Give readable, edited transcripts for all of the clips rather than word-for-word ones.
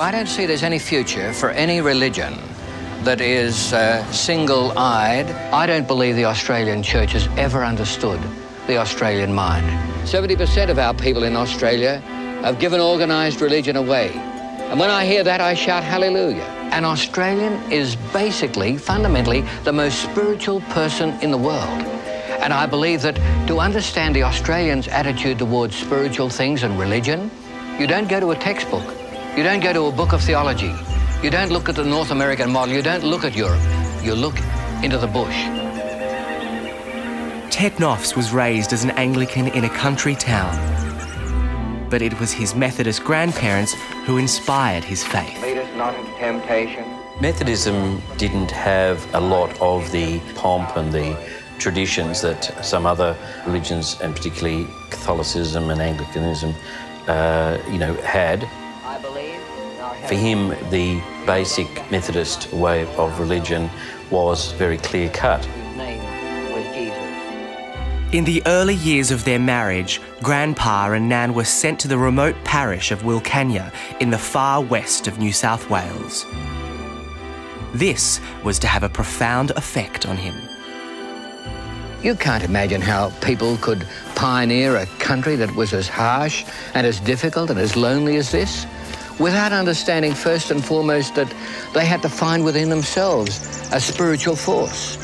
I don't see there's any future for any religion that is single-eyed. I don't believe the Australian church has ever understood the Australian mind. 70% of our people in Australia have given organised religion away. And when I hear that, I shout hallelujah. An Australian is basically, fundamentally, the most spiritual person in the world. And I believe that to understand the Australians' attitude towards spiritual things and religion, you don't go to a textbook. You don't go to a book of theology. You don't look at the North American model. You don't look at Europe. You look into the bush. Ted Noffs was raised as an Anglican in a country town. But it was his Methodist grandparents who inspired his faith. Lead us not into temptation. Methodism didn't have a lot of the pomp and the traditions that some other religions, and particularly Catholicism and Anglicanism, had. For him, the basic Methodist way of religion was very clear-cut. In the early years of their marriage, Grandpa and Nan were sent to the remote parish of Wilcannia in the far west of New South Wales. This was to have a profound effect on him. You can't imagine how people could pioneer a country that was as harsh and as difficult and as lonely as this, without understanding first and foremost that they had to find within themselves a spiritual force.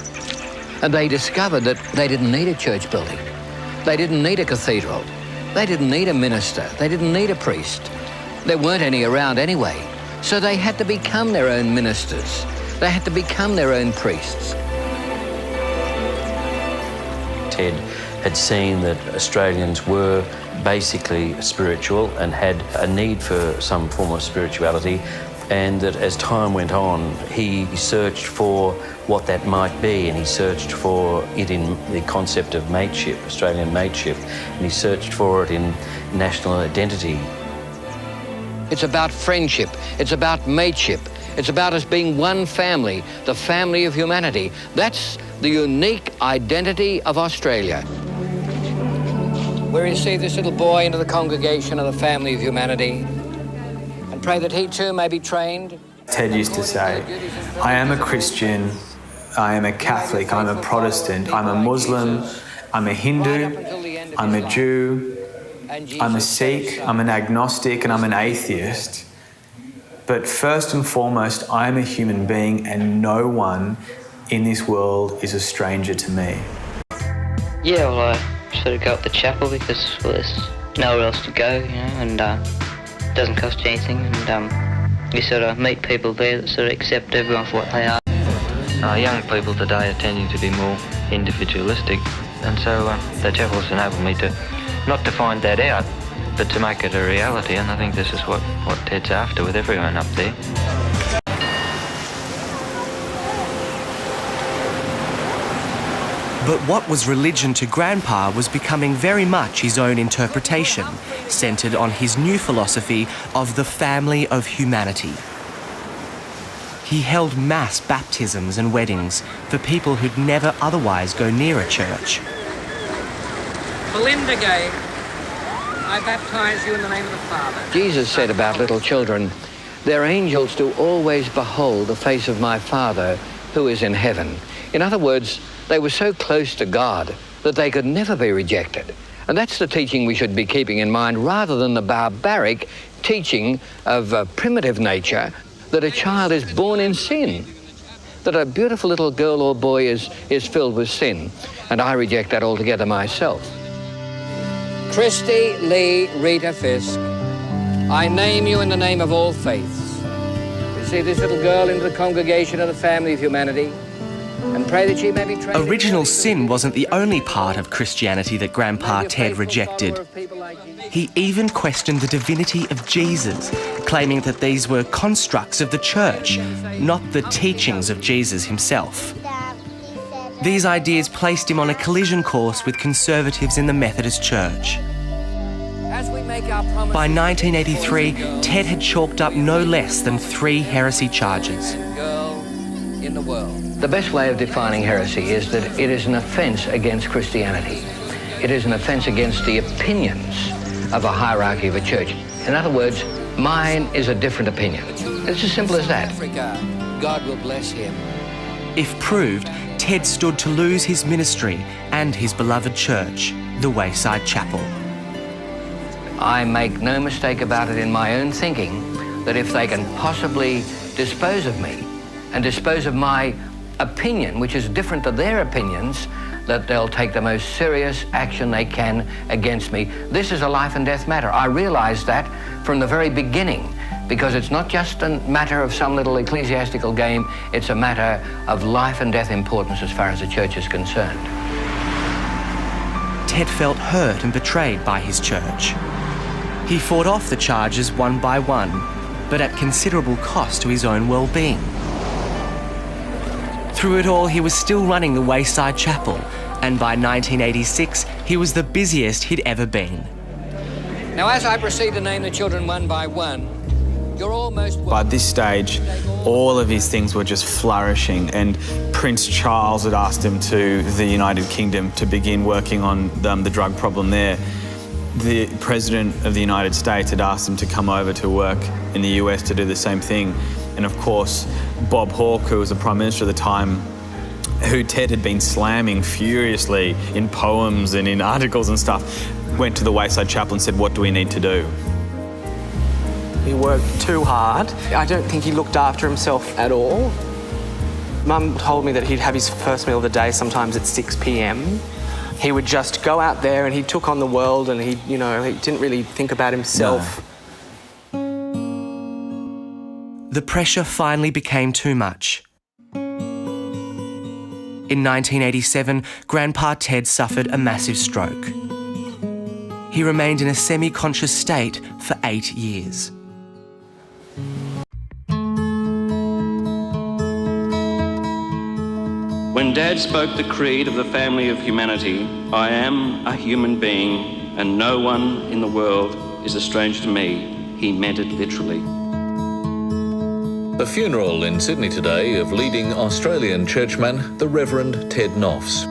And they discovered that they didn't need a church building. They didn't need a cathedral. They didn't need a minister. They didn't need a priest. There weren't any around anyway. So they had to become their own ministers. They had to become their own priests. Ted had seen that Australians were basically spiritual and had a need for some form of spirituality, and that as time went on, he searched for what that might be, and he searched for it in the concept of mateship, Australian mateship, and he searched for it in national identity. It's about friendship. It's about mateship. It's about us being one family, the family of humanity. That's the unique identity of Australia. We receive this little boy into the congregation of the family of humanity and pray that he too may be trained. Ted used to say, I am a Christian, I am a Catholic, I'm a Protestant, I'm a Muslim, I'm a Hindu, I'm a Jew, I'm a Sikh, I'm an agnostic, and I'm an atheist. But first and foremost, I am a human being, and no one in this world is a stranger to me. Yeah, well, I sort of go up the chapel because there's nowhere else to go, and it doesn't cost you anything, and you sort of meet people there that sort of accept everyone for what they are. Young people today are tending to be more individualistic, and so the chapel's enabled me to not to find that out, but to make it a reality, and I think this is what Ted's after with everyone up there. But what was religion to Grandpa was becoming very much his own interpretation, centred on his new philosophy of the family of humanity. He held mass baptisms and weddings for people who'd never otherwise go near a church. Belinda Gay, I baptize you in the name of the Father. Jesus said about little children, their angels do always behold the face of my Father who is in heaven. In other words, they were so close to God that they could never be rejected. And that's the teaching we should be keeping in mind, rather than the barbaric teaching of primitive nature that a child is born in sin, that a beautiful little girl or boy is filled with sin. And I reject that altogether myself. Christy Lee Rita Fisk, I name you in the name of all faiths. Receive this little girl into the congregation of the family of humanity, and pray that she may be trained. Original sin wasn't the only part of Christianity that Grandpa Ted rejected. He even questioned the divinity of Jesus, claiming that these were constructs of the church, not the teachings of Jesus himself. These ideas placed him on a collision course with conservatives in the Methodist Church. By 1983, Ted had chalked up no less than 3 heresy charges. The best way of defining heresy is that it is an offence against Christianity. It is an offence against the opinions of a hierarchy of a church. In other words, mine is a different opinion. It's as simple as that. God will bless him. If proved, Ted stood to lose his ministry and his beloved church, the Wayside Chapel. I make no mistake about it in my own thinking that if they can possibly dispose of me and dispose of my opinion, which is different to their opinions, that they'll take the most serious action they can against me. This is a life and death matter. I realized that from the very beginning, because it's not just a matter of some little ecclesiastical game, it's a matter of life and death importance as far as the church is concerned. Ted felt hurt and betrayed by his church. He fought off the charges one by one, but at considerable cost to his own well-being. Through it all, he was still running the Wayside Chapel, and by 1986, he was the busiest he'd ever been. Now, as I proceed to name the children one by one, you're almost... By this stage, all of his things were just flourishing, and Prince Charles had asked him to the United Kingdom to begin working on the drug problem there. The President of the United States had asked him to come over to work in the US to do the same thing. And of course, Bob Hawke, who was the Prime Minister at the time, who Ted had been slamming furiously in poems and in articles and stuff, went to the Wayside Chapel and said, what do we need to do? He worked too hard. I don't think he looked after himself at all. Mum told me that he'd have his first meal of the day sometimes at 6 p.m. He would just go out there and he took on the world, and he didn't really think about himself. No. The pressure finally became too much. In 1987, Grandpa Ted suffered a massive stroke. He remained in a semi-conscious state for 8 years. When Dad spoke the creed of the family of humanity, I am a human being and no one in the world is a stranger to me, he meant it literally. A funeral in Sydney today of leading Australian churchman, the Reverend Ted Noffs.